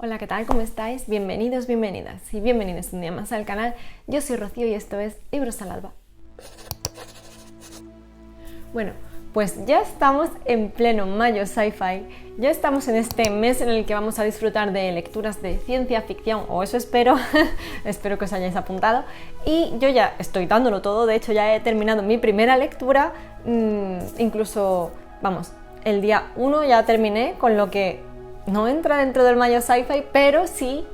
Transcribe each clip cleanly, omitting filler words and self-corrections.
Hola, ¿qué tal? ¿Cómo estáis? Bienvenidos, bienvenidas y bienvenidos un día más al canal. Yo soy Rocío y esto es Libros al Alba. Bueno, pues ya estamos en pleno mayo sci-fi, ya estamos en este mes en el que vamos a disfrutar de lecturas de ciencia ficción, o eso espero, espero que os hayáis apuntado, y yo ya estoy dándolo todo. De hecho ya he terminado mi primera lectura, incluso, vamos, el día 1 ya terminé, con lo que no entra dentro del mayo sci-fi, pero sí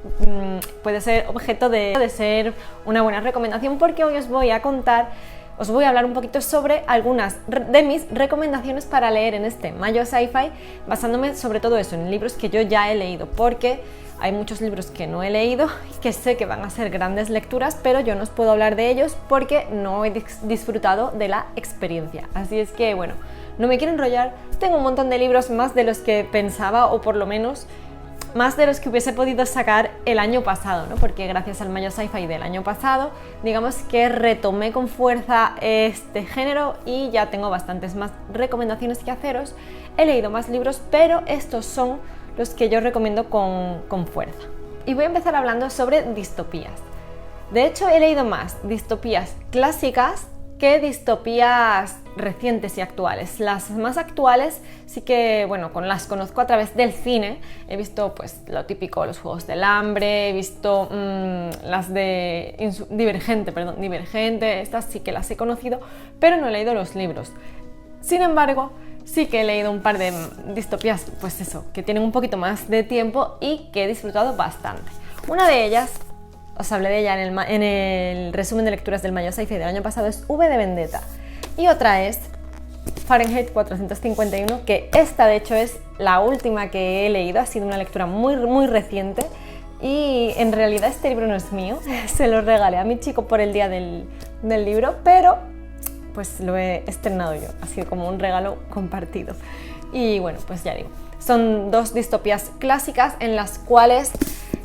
puede ser objeto de ser una buena recomendación, porque hoy os voy a hablar un poquito sobre algunas de mis recomendaciones para leer en este mayo sci-fi, basándome sobre todo eso en libros que yo ya he leído, porque hay muchos libros que no he leído y que sé que van a ser grandes lecturas, pero yo no os puedo hablar de ellos porque no he disfrutado de la experiencia. Así es que, bueno, no me quiero enrollar, tengo un montón de libros, más de los que pensaba, o por lo menos más de los que hubiese podido sacar el año pasado, ¿no? Porque gracias al mayo sci-fi del año pasado, digamos que retomé con fuerza este género y ya tengo bastantes más recomendaciones que haceros. He leído más libros, pero estos son los que yo recomiendo con fuerza. Y voy a empezar hablando sobre distopías. De hecho, he leído más distopías clásicas que distopías recientes y actuales. Las más actuales sí que, bueno, las conozco a través del cine. He visto pues lo típico, los Juegos del Hambre, he visto las de Divergente, estas sí que las he conocido, pero no he leído los libros. Sin embargo, sí que he leído un par de distopías, pues eso, que tienen un poquito más de tiempo y que he disfrutado bastante. Una de ellas, os hablé de ella en el resumen de lecturas del mayo sci-fi del año pasado, es V de Vendetta. Y otra es Fahrenheit 451, que esta de hecho es la última que he leído, ha sido una lectura muy reciente, y en realidad este libro no es mío, se lo regalé a mi chico por el día del libro, pero pues lo he estrenado yo, ha sido como un regalo compartido. Y bueno, pues ya digo, son dos distopías clásicas en las cuales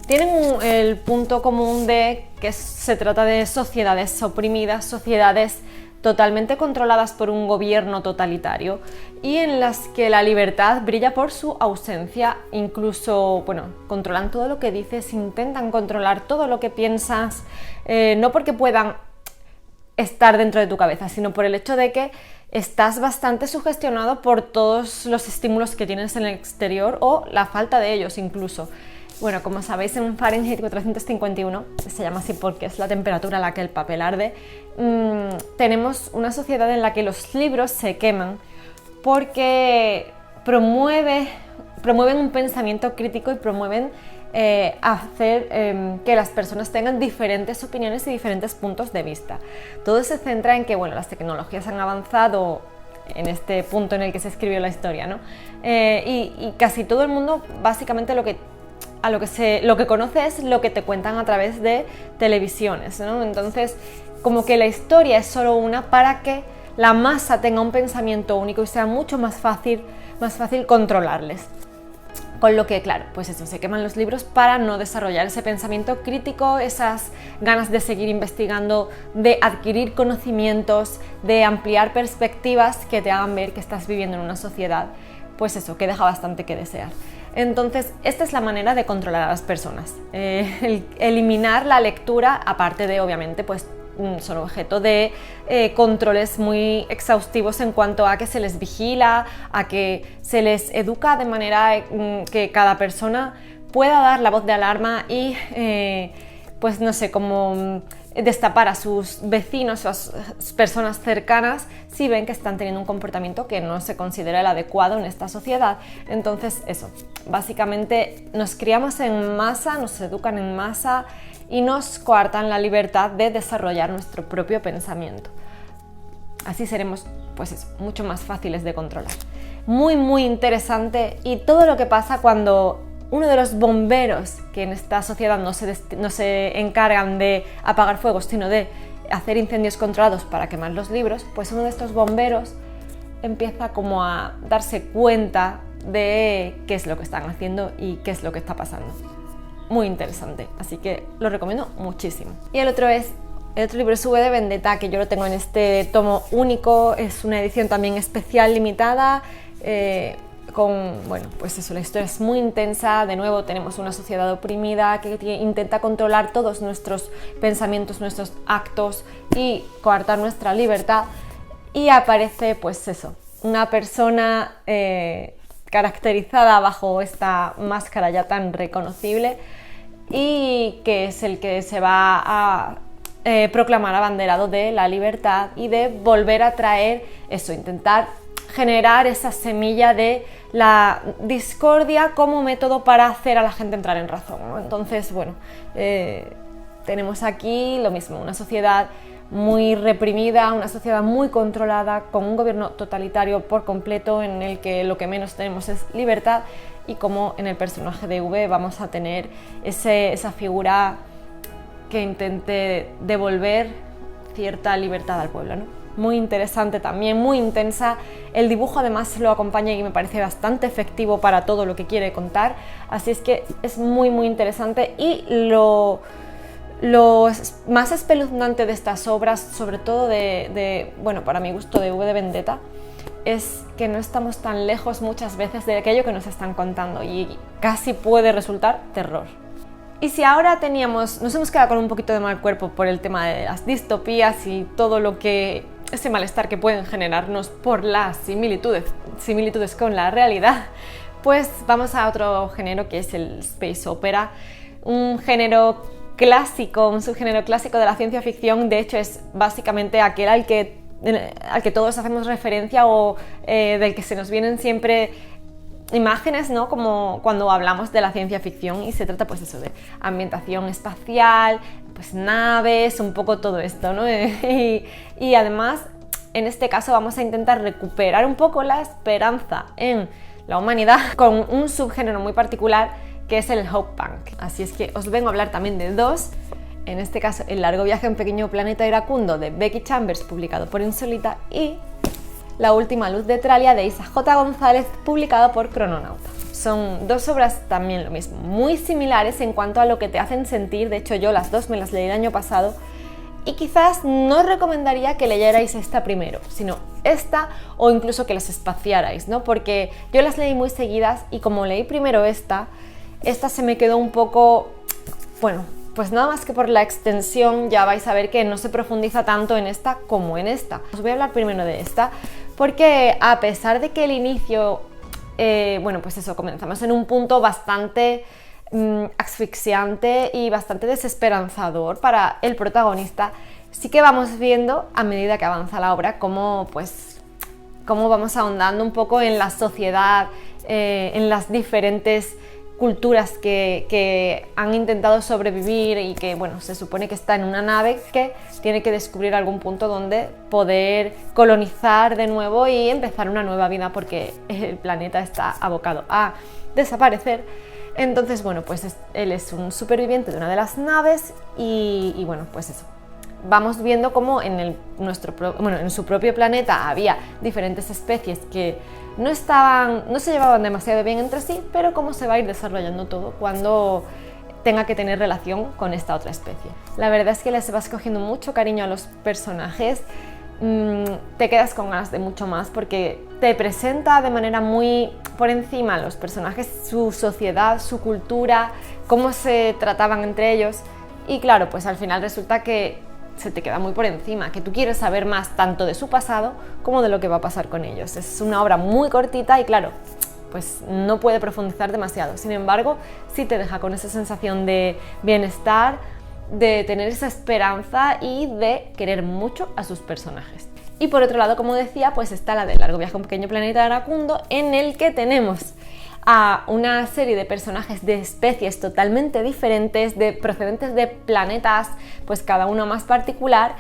tienen el punto común de que se trata de sociedades oprimidas, sociedades totalmente controladas por un gobierno totalitario y en las que la libertad brilla por su ausencia. Incluso, bueno, controlan todo lo que dices, intentan controlar todo lo que piensas, no porque puedan estar dentro de tu cabeza, sino por el hecho de que estás bastante sugestionado por todos los estímulos que tienes en el exterior o la falta de ellos incluso. Bueno, como sabéis, en Fahrenheit 451, se llama así porque es la temperatura a la que el papel arde, tenemos una sociedad en la que los libros se queman porque promueven un pensamiento crítico y promueven hacer que las personas tengan diferentes opiniones y diferentes puntos de vista. Todo se centra en que, bueno, las tecnologías han avanzado en este punto en el que se escribió la historia, ¿no? Y casi todo el mundo, básicamente, lo que conoce es lo que te cuentan a través de televisiones, ¿no? Entonces, como que la historia es solo una para que la masa tenga un pensamiento único y sea mucho más fácil controlarles. Con lo que, claro, pues eso, se queman los libros para no desarrollar ese pensamiento crítico, esas ganas de seguir investigando, de adquirir conocimientos, de ampliar perspectivas que te hagan ver que estás viviendo en una sociedad, pues eso, que deja bastante que desear. Entonces, esta es la manera de controlar a las personas, eliminar la lectura, aparte de, obviamente, pues son objeto de controles muy exhaustivos en cuanto a que se les vigila, a que se les educa de manera que cada persona pueda dar la voz de alarma y, pues no sé, como destapar a sus vecinos o a sus personas cercanas si ven que están teniendo un comportamiento que no se considera el adecuado en esta sociedad. Entonces, eso, básicamente nos criamos en masa, nos educan en masa y nos coartan la libertad de desarrollar nuestro propio pensamiento. Así seremos, pues eso, mucho más fáciles de controlar. Muy interesante, y todo lo que pasa cuando uno de los bomberos, que en esta sociedad no se encargan de apagar fuegos, sino de hacer incendios controlados para quemar los libros, pues uno de estos bomberos empieza como a darse cuenta de qué es lo que están haciendo y qué es lo que está pasando. Muy interesante, así que lo recomiendo muchísimo. Y el otro libro es V de Vendetta, que yo lo tengo en este tomo único, es una edición también especial, limitada, bueno, pues eso, la historia es muy intensa. De nuevo tenemos una sociedad oprimida que intenta controlar todos nuestros pensamientos, nuestros actos y coartar nuestra libertad, y aparece pues eso, una persona caracterizada bajo esta máscara ya tan reconocible, y que es el que se va a proclamar abanderado de la libertad y de volver a traer eso, intentar generar esa semilla de la discordia como método para hacer a la gente entrar en razón, ¿no? Entonces, bueno, tenemos aquí lo mismo, una sociedad muy reprimida, una sociedad muy controlada, con un gobierno totalitario por completo, en el que lo que menos tenemos es libertad, y como en el personaje de V vamos a tener esa figura que intente devolver cierta libertad al pueblo, ¿no? Muy interesante también, muy intensa. El dibujo además lo acompaña y me parece bastante efectivo para todo lo que quiere contar, así es que es muy interesante. Y lo más espeluznante de estas obras, sobre todo bueno, para mi gusto, de V de Vendetta, es que no estamos tan lejos muchas veces de aquello que nos están contando, y casi puede resultar terror. Y si ahora nos hemos quedado con un poquito de mal cuerpo por el tema de las distopías y todo lo que ese malestar que pueden generarnos por las similitudes con la realidad, pues vamos a otro género, que es el space opera, un género clásico, un subgénero clásico de la ciencia ficción. De hecho, es básicamente aquel al que todos hacemos referencia, o del que se nos vienen siempre imágenes, ¿no? Como cuando hablamos de la ciencia ficción, y se trata pues eso, de ambientación espacial, pues naves, un poco todo esto, ¿no? Y además, en este caso vamos a intentar recuperar un poco la esperanza en la humanidad con un subgénero muy particular, que es el Hope Punk. Así es que os vengo a hablar también de dos. En este caso, El largo viaje a un pequeño planeta iracundo, de Becky Chambers, publicado por Insólita, y La última luz de Tralia, de Isa J. González, publicado por Crononauta. Son dos obras también lo mismo, muy similares en cuanto a lo que te hacen sentir. De hecho, yo las dos me las leí el año pasado, y quizás no os recomendaría que leyerais esta primero, sino esta, o incluso que las espaciarais, ¿no? Porque yo las leí muy seguidas, y como leí primero esta se me quedó un poco, bueno, pues nada más que por la extensión ya vais a ver que no se profundiza tanto en esta como en esta. Os voy a hablar primero de esta, porque a pesar de que el inicio, bueno, pues eso, comenzamos en un punto bastante asfixiante y bastante desesperanzador para el protagonista, sí que vamos viendo a medida que avanza la obra cómo vamos ahondando un poco en la sociedad, en las diferentes culturas que han intentado sobrevivir, y que, bueno, se supone que está en una nave que tiene que descubrir algún punto donde poder colonizar de nuevo y empezar una nueva vida, porque el planeta está abocado a desaparecer. Entonces, bueno, pues él es un superviviente de una de las naves, y bueno, pues eso. Vamos viendo cómo en su propio planeta había diferentes especies que no se llevaban demasiado bien entre sí, pero cómo se va a ir desarrollando todo cuando tenga que tener relación con esta otra especie. La verdad es que les vas cogiendo mucho cariño a los personajes, te quedas con ganas de mucho más, porque te presenta de manera muy por encima los personajes, su sociedad, su cultura, cómo se trataban entre ellos, y claro, pues al final resulta que se te queda muy por encima, que tú quieres saber más tanto de su pasado como de lo que va a pasar con ellos. Es una obra muy cortita y claro, pues no puede profundizar demasiado. Sin embargo, sí te deja con esa sensación de bienestar, de tener esa esperanza y de querer mucho a sus personajes. Y por otro lado, como decía, pues está la de Largo viaje a un pequeño planeta iracundo, en el que tenemos a una serie de personajes de especies totalmente diferentes, procedentes de planetas, pues cada uno más particular,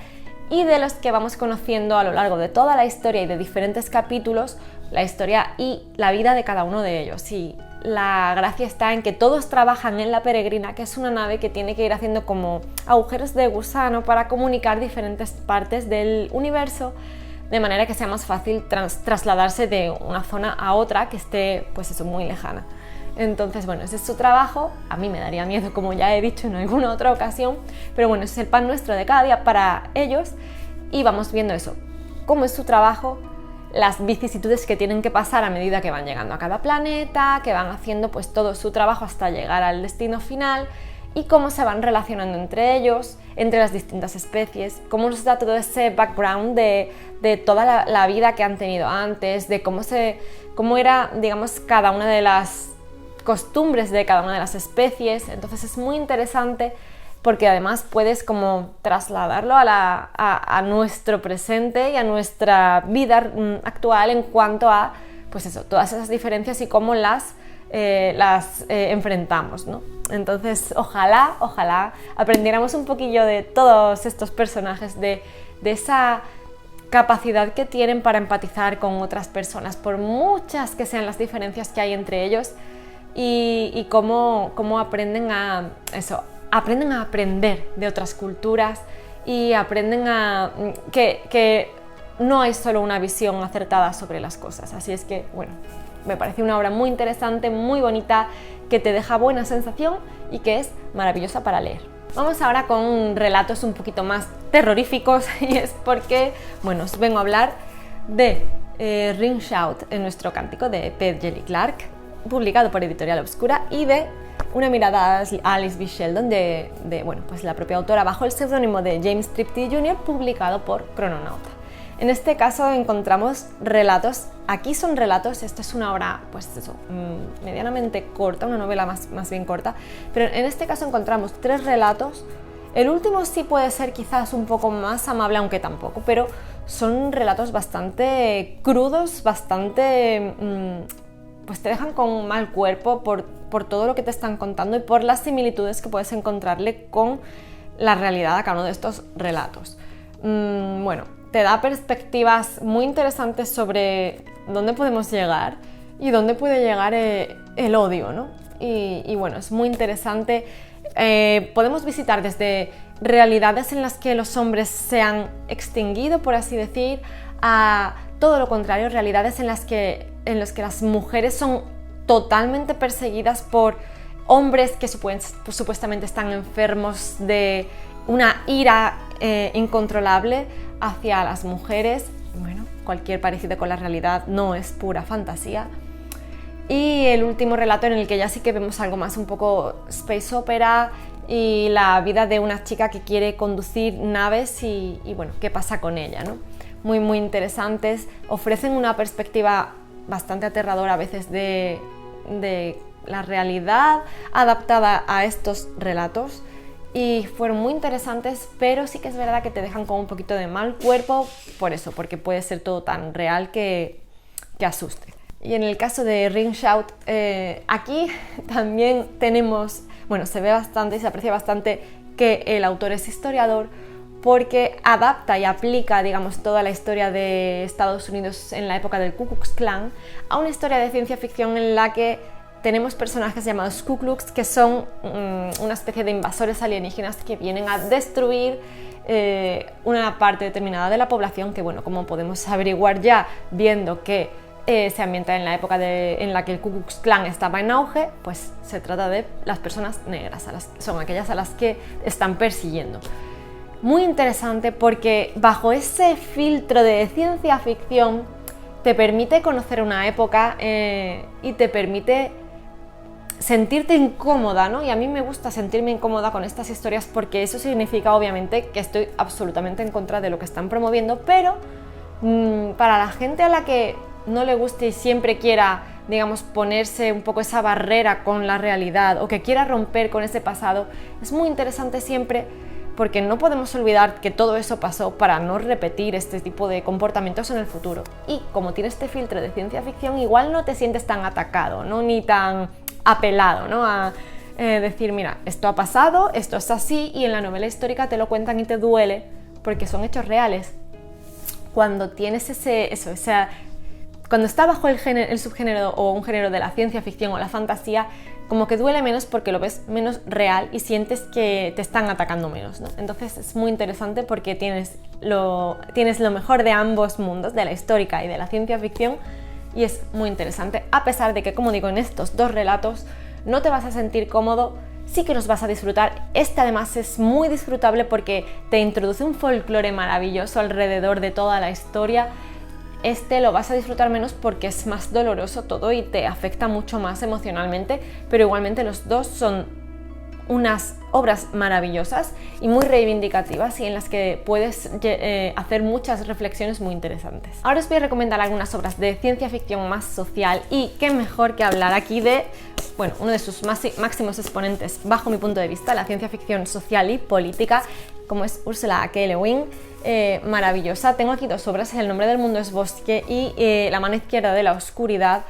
y de los que vamos conociendo a lo largo de toda la historia y de diferentes capítulos, la historia y la vida de cada uno de ellos. Y la gracia está en que todos trabajan en la Peregrina, que es una nave que tiene que ir haciendo como agujeros de gusano para comunicar diferentes partes del universo, de manera que sea más fácil trasladarse de una zona a otra que esté, pues eso, muy lejana. Entonces, bueno, ese es su trabajo. A mí me daría miedo, como ya he dicho en alguna otra ocasión, pero bueno, es el pan nuestro de cada día para ellos, y vamos viendo eso, cómo es su trabajo, las vicisitudes que tienen que pasar a medida que van llegando a cada planeta, que van haciendo pues todo su trabajo hasta llegar al destino final, y cómo se van relacionando entre ellos, entre las distintas especies, cómo nos da todo ese background de toda la vida que han tenido antes, de cómo era, digamos, cada una de las costumbres de cada una de las especies. Entonces es muy interesante porque además puedes como trasladarlo a nuestro presente y a nuestra vida actual en cuanto a, pues eso, todas esas diferencias y cómo las enfrentamos, ¿no? Entonces ojalá aprendiéramos un poquillo de todos estos personajes, de esa capacidad que tienen para empatizar con otras personas, por muchas que sean las diferencias que hay entre ellos, y cómo aprenden a aprender de otras culturas, y aprenden a que no hay solo una visión acertada sobre las cosas. Así es que, bueno, me parece una obra muy interesante, muy bonita, que te deja buena sensación y que es maravillosa para leer. Vamos ahora con relatos un poquito más terroríficos, y es porque, bueno, os vengo a hablar de Ring Shout, en nuestro cántico, de P. Djeli Clark, publicado por Editorial Obscura, y de Una mirada a Alice B. Sheldon, de bueno, pues la propia autora, bajo el seudónimo de James Tripty Jr., publicado por Crononauta. En este caso encontramos relatos, aquí son relatos, esta es una obra pues eso, medianamente corta, una novela más bien corta, pero en este caso encontramos 3 relatos. El último sí puede ser quizás un poco más amable, aunque tampoco, pero son relatos bastante crudos, bastante pues te dejan con mal cuerpo por todo lo que te están contando y por las similitudes que puedes encontrarle con la realidad a cada uno de estos relatos. Bueno, te da perspectivas muy interesantes sobre dónde podemos llegar y dónde puede llegar el odio, ¿no? Y bueno, es muy interesante. Podemos visitar desde realidades en las que los hombres se han extinguido, por así decir, a todo lo contrario, realidades en las que las mujeres son totalmente perseguidas por hombres que supuestamente están enfermos de una ira incontrolable hacia las mujeres. Bueno, cualquier parecido con la realidad no es pura fantasía. Y el último relato, en el que ya sí que vemos algo más un poco space opera y la vida de una chica que quiere conducir naves y bueno, qué pasa con ella, ¿no? Muy interesantes, ofrecen una perspectiva bastante aterradora a veces de la realidad adaptada a estos relatos, y fueron muy interesantes, pero sí que es verdad que te dejan con un poquito de mal cuerpo por eso, porque puede ser todo tan real que asuste. Y en el caso de Ring Shout, aquí también tenemos, bueno, se ve bastante y se aprecia bastante que el autor es historiador, porque adapta y aplica, digamos, toda la historia de Estados Unidos en la época del Ku Klux Klan a una historia de ciencia ficción en la que tenemos personajes llamados Ku Klux, que son una especie de invasores alienígenas que vienen a destruir una parte determinada de la población, que bueno, como podemos averiguar ya viendo que se ambienta en la época en la que el Ku Klux Klan estaba en auge, pues se trata de las personas negras, son aquellas a las que están persiguiendo. Muy interesante porque bajo ese filtro de ciencia ficción te permite conocer una época y te permite sentirte incómoda, ¿no? Y a mí me gusta sentirme incómoda con estas historias, porque eso significa obviamente que estoy absolutamente en contra de lo que están promoviendo, pero para la gente a la que no le guste y siempre quiera, digamos, ponerse un poco esa barrera con la realidad, o que quiera romper con ese pasado, es muy interesante siempre, porque no podemos olvidar que todo eso pasó para no repetir este tipo de comportamientos en el futuro. Y como tiene este filtro de ciencia ficción, igual no te sientes tan atacado, ¿no? Ni tan apelado, ¿no? A decir, mira, esto ha pasado, esto es así, y en la novela histórica te lo cuentan y te duele porque son hechos reales. Cuando tienes cuando está bajo el subgénero o un género de la ciencia ficción o la fantasía, como que duele menos porque lo ves menos real y sientes que te están atacando menos, ¿no? Entonces es muy interesante porque tienes lo mejor de ambos mundos, de la histórica y de la ciencia ficción, y es muy interesante, a pesar de que, como digo, en estos 2 relatos no te vas a sentir cómodo, sí que los vas a disfrutar. Este además es muy disfrutable porque te introduce un folclore maravilloso alrededor de toda la historia. este lo vas a disfrutar menos porque es más doloroso todo y te afecta mucho más emocionalmente, pero igualmente los dos son unas obras maravillosas y muy reivindicativas y en las que puedes hacer muchas reflexiones muy interesantes. Ahora os voy a recomendar algunas obras de ciencia ficción más social y qué mejor que hablar aquí de, bueno, uno de sus máximos exponentes, bajo mi punto de vista, la ciencia ficción social y política, como es Ursula K. Le Guin, maravillosa. Tengo aquí dos obras, El nombre del mundo es bosque y La mano izquierda de la oscuridad.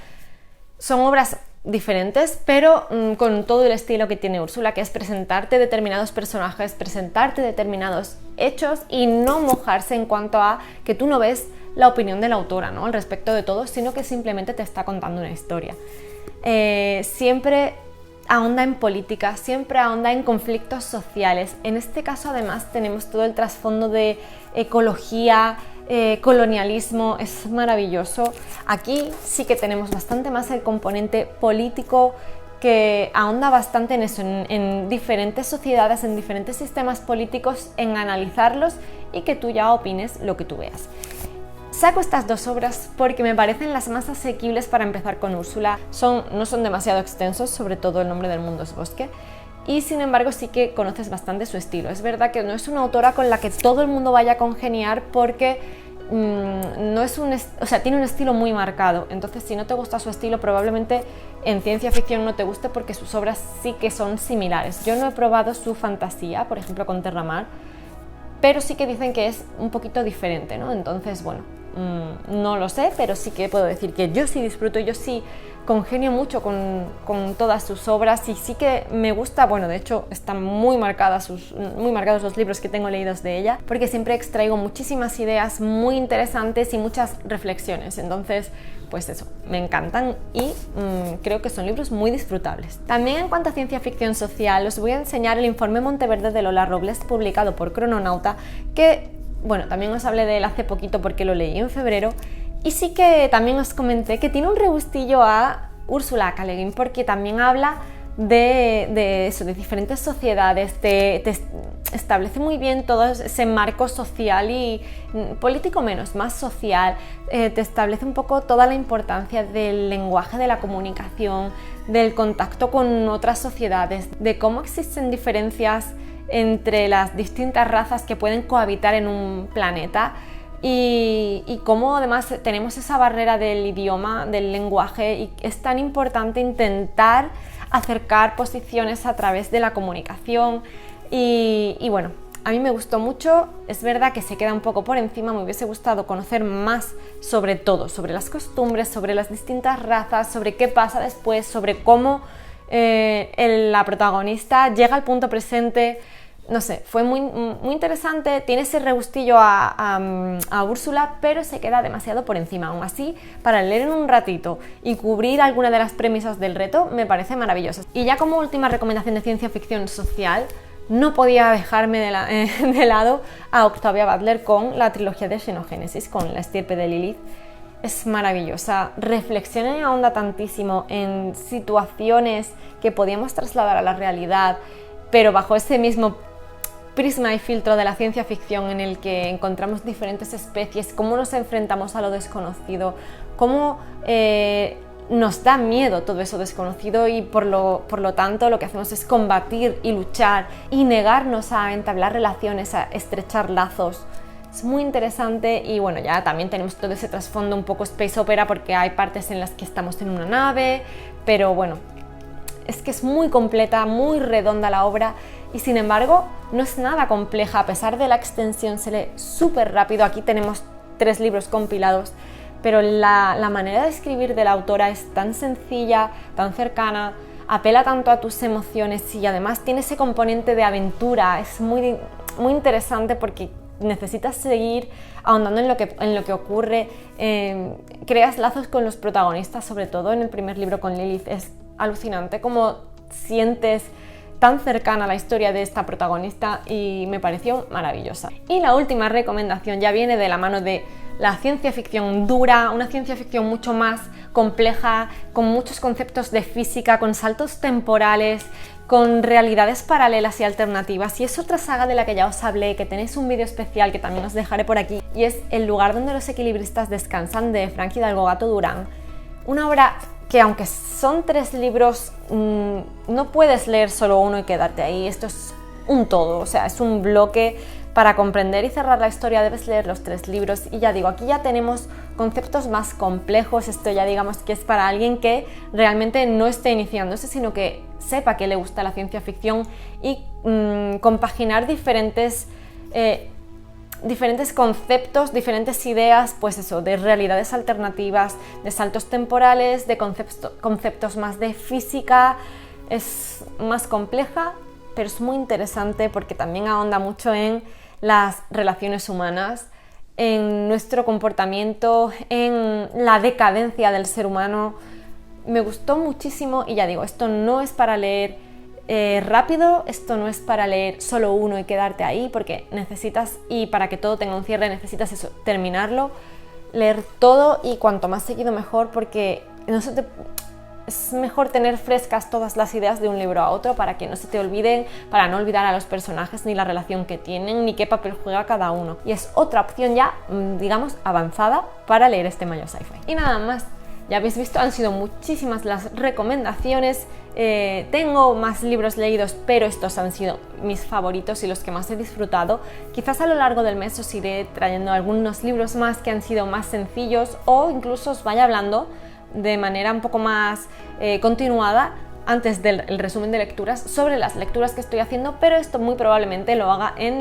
Son obras diferentes, pero con todo el estilo que tiene Úrsula, que es presentarte determinados personajes, presentarte determinados hechos y no mojarse en cuanto a que tú no ves la opinión de la autora, ¿no?, al respecto de todo, sino que simplemente te está contando una historia. Siempre ahonda en política, siempre ahonda en conflictos sociales. En este caso además tenemos todo el trasfondo de ecología, colonialismo, es maravilloso. Aquí sí que tenemos bastante más el componente político, que ahonda bastante en eso, en diferentes sociedades, en diferentes sistemas políticos, en analizarlos y que tú ya opines lo que tú veas. Saco estas dos obras porque me parecen las más asequibles para empezar con Úrsula. No son demasiado extensos, sobre todo El nombre del mundo es bosque, y sin embargo sí que conoces bastante su estilo. Es verdad que no es una autora con la que todo el mundo vaya a congeniar porque no es tiene un estilo muy marcado. Entonces, si no te gusta su estilo, probablemente en ciencia ficción no te guste porque sus obras sí que son similares. Yo no he probado su fantasía, por ejemplo con Terramar, pero sí que dicen que es un poquito diferente, ¿no? Entonces, bueno, no lo sé, pero sí que puedo decir que yo sí disfruto, yo sí congenio mucho con todas sus obras y sí que me gusta. Bueno, de hecho están muy marcados los libros que tengo leídos de ella, porque siempre extraigo muchísimas ideas muy interesantes y muchas reflexiones. Entonces, pues eso, me encantan y creo que son libros muy disfrutables. También en cuanto a ciencia ficción social, os voy a enseñar el informe Monteverde de Lola Robles, publicado por Crononauta, que, bueno, también os hablé de él hace poquito porque lo leí en febrero. Y sí que también os comenté que tiene un regustillo a Ursula K. Le Guin, porque también habla de eso, de diferentes sociedades, te establece muy bien todo ese marco social y político menos, más social, te establece un poco toda la importancia del lenguaje, de la comunicación, del contacto con otras sociedades, de cómo existen diferencias entre las distintas razas que pueden cohabitar en un planeta. Y cómo además tenemos esa barrera del idioma, del lenguaje, y es tan importante intentar acercar posiciones a través de la comunicación. Y bueno, a mí me gustó mucho. Es verdad que se queda un poco por encima, me hubiese gustado conocer más sobre todo, sobre las costumbres, sobre las distintas razas, sobre qué pasa después, sobre cómo la protagonista llega al punto presente. No sé, fue muy interesante, tiene ese regustillo a Úrsula, pero se queda demasiado por encima. Aún así, para leer en un ratito y cubrir alguna de las premisas del reto, me parece maravilloso. Y ya como última recomendación de ciencia ficción social, no podía dejarme de lado a Octavia Butler con la trilogía de Xenogénesis, con La estirpe de Lilith. Es maravillosa, reflexiona y ahonda tantísimo en situaciones que podíamos trasladar a la realidad, pero bajo ese mismo prisma y filtro de la ciencia ficción, en el que encontramos diferentes especies, cómo nos enfrentamos a lo desconocido, cómo nos da miedo todo eso desconocido y por lo tanto lo que hacemos es combatir y luchar y negarnos a entablar relaciones, a estrechar lazos. Es muy interesante. Y bueno, ya también tenemos todo ese trasfondo un poco space opera, porque hay partes en las que estamos en una nave, pero bueno, es que es muy completa, muy redonda la obra y sin embargo no es nada compleja. A pesar de la extensión se lee súper rápido. Aquí tenemos 3 libros compilados, pero la manera de escribir de la autora es tan sencilla, tan cercana, apela tanto a tus emociones y además tiene ese componente de aventura. Es muy interesante porque necesitas seguir ahondando en lo que ocurre. Creas lazos con los protagonistas, sobre todo en el primer libro con Lilith. Es alucinante cómo sientes tan cercana la historia de esta protagonista y me pareció maravillosa. Y la última recomendación ya viene de la mano de la ciencia ficción dura, una ciencia ficción mucho más compleja, con muchos conceptos de física, con saltos temporales, con realidades paralelas y alternativas, y es otra saga de la que ya os hablé, que tenéis un vídeo especial que también os dejaré por aquí, y es El lugar donde los equilibristas descansan, de Frank Hidalgo Gato Durán. Una obra que, aunque son 3 libros, no puedes leer solo uno y quedarte ahí. Esto es un todo, o sea, es un bloque. Para comprender y cerrar la historia debes leer los 3 libros, y ya digo, aquí ya tenemos conceptos más complejos. Esto ya digamos que es para alguien que realmente no esté iniciándose, sino que sepa que le gusta la ciencia ficción, y compaginar diferentes conceptos, diferentes ideas, pues eso, de realidades alternativas, de saltos temporales, de conceptos más de física. Es más compleja, pero es muy interesante porque también ahonda mucho en las relaciones humanas, en nuestro comportamiento, en la decadencia del ser humano. Me gustó muchísimo, y ya digo, esto no es para leer rápido, esto no es para leer solo uno y quedarte ahí, porque necesitas, y para que todo tenga un cierre necesitas eso, terminarlo, leer todo, y cuanto más seguido mejor, porque es mejor tener frescas todas las ideas de un libro a otro para que no se te olviden, para no olvidar a los personajes, ni la relación que tienen, ni qué papel juega cada uno. Y es otra opción ya, digamos, avanzada para leer este Mayo Sci-Fi. Y nada más, ya habéis visto, han sido muchísimas las recomendaciones. Tengo más libros leídos, pero estos han sido mis favoritos y los que más he disfrutado. Quizás a lo largo del mes os iré trayendo algunos libros más que han sido más sencillos, o incluso os vaya hablando de manera un poco más continuada antes del resumen de lecturas sobre las lecturas que estoy haciendo, pero esto muy probablemente lo haga en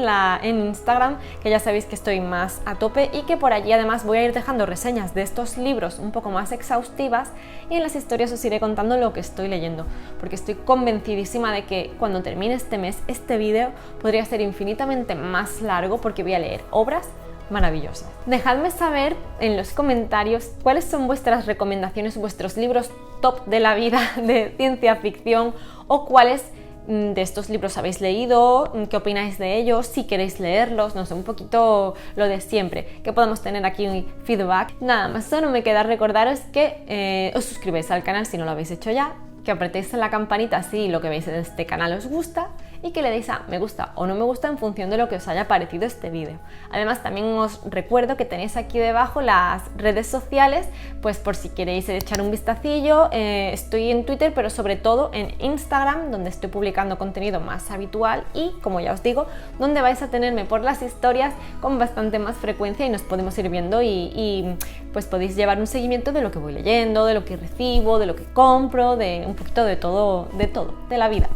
Instagram, que ya sabéis que estoy más a tope, y que por allí además voy a ir dejando reseñas de estos libros un poco más exhaustivas, y en las historias os iré contando lo que estoy leyendo, porque estoy convencidísima de que cuando termine este mes, este vídeo podría ser infinitamente más largo, porque voy a leer obras maravillosas. Dejadme saber en los comentarios cuáles son vuestras recomendaciones, vuestros libros top de la vida de ciencia ficción, o cuáles de estos libros habéis leído, qué opináis de ellos, si queréis leerlos, no sé, un poquito lo de siempre, que podamos tener aquí un feedback. Nada más, solo me queda recordaros que os suscribáis al canal si no lo habéis hecho ya, que apretéis en la campanita si lo que veis en este canal os gusta, y que le deis a me gusta o no me gusta en función de lo que os haya parecido este vídeo. Además, también os recuerdo que tenéis aquí debajo las redes sociales, pues por si queréis echar un vistacillo. Estoy en Twitter, pero sobre todo en Instagram, donde estoy publicando contenido más habitual, y como ya os digo, donde vais a tenerme por las historias con bastante más frecuencia, y nos podemos ir viendo, y pues podéis llevar un seguimiento de lo que voy leyendo, de lo que recibo, de lo que compro, de un poquito de todo, de la vida.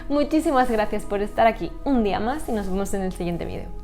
Muchísimas gracias por estar aquí un día más, y nos vemos en el siguiente vídeo.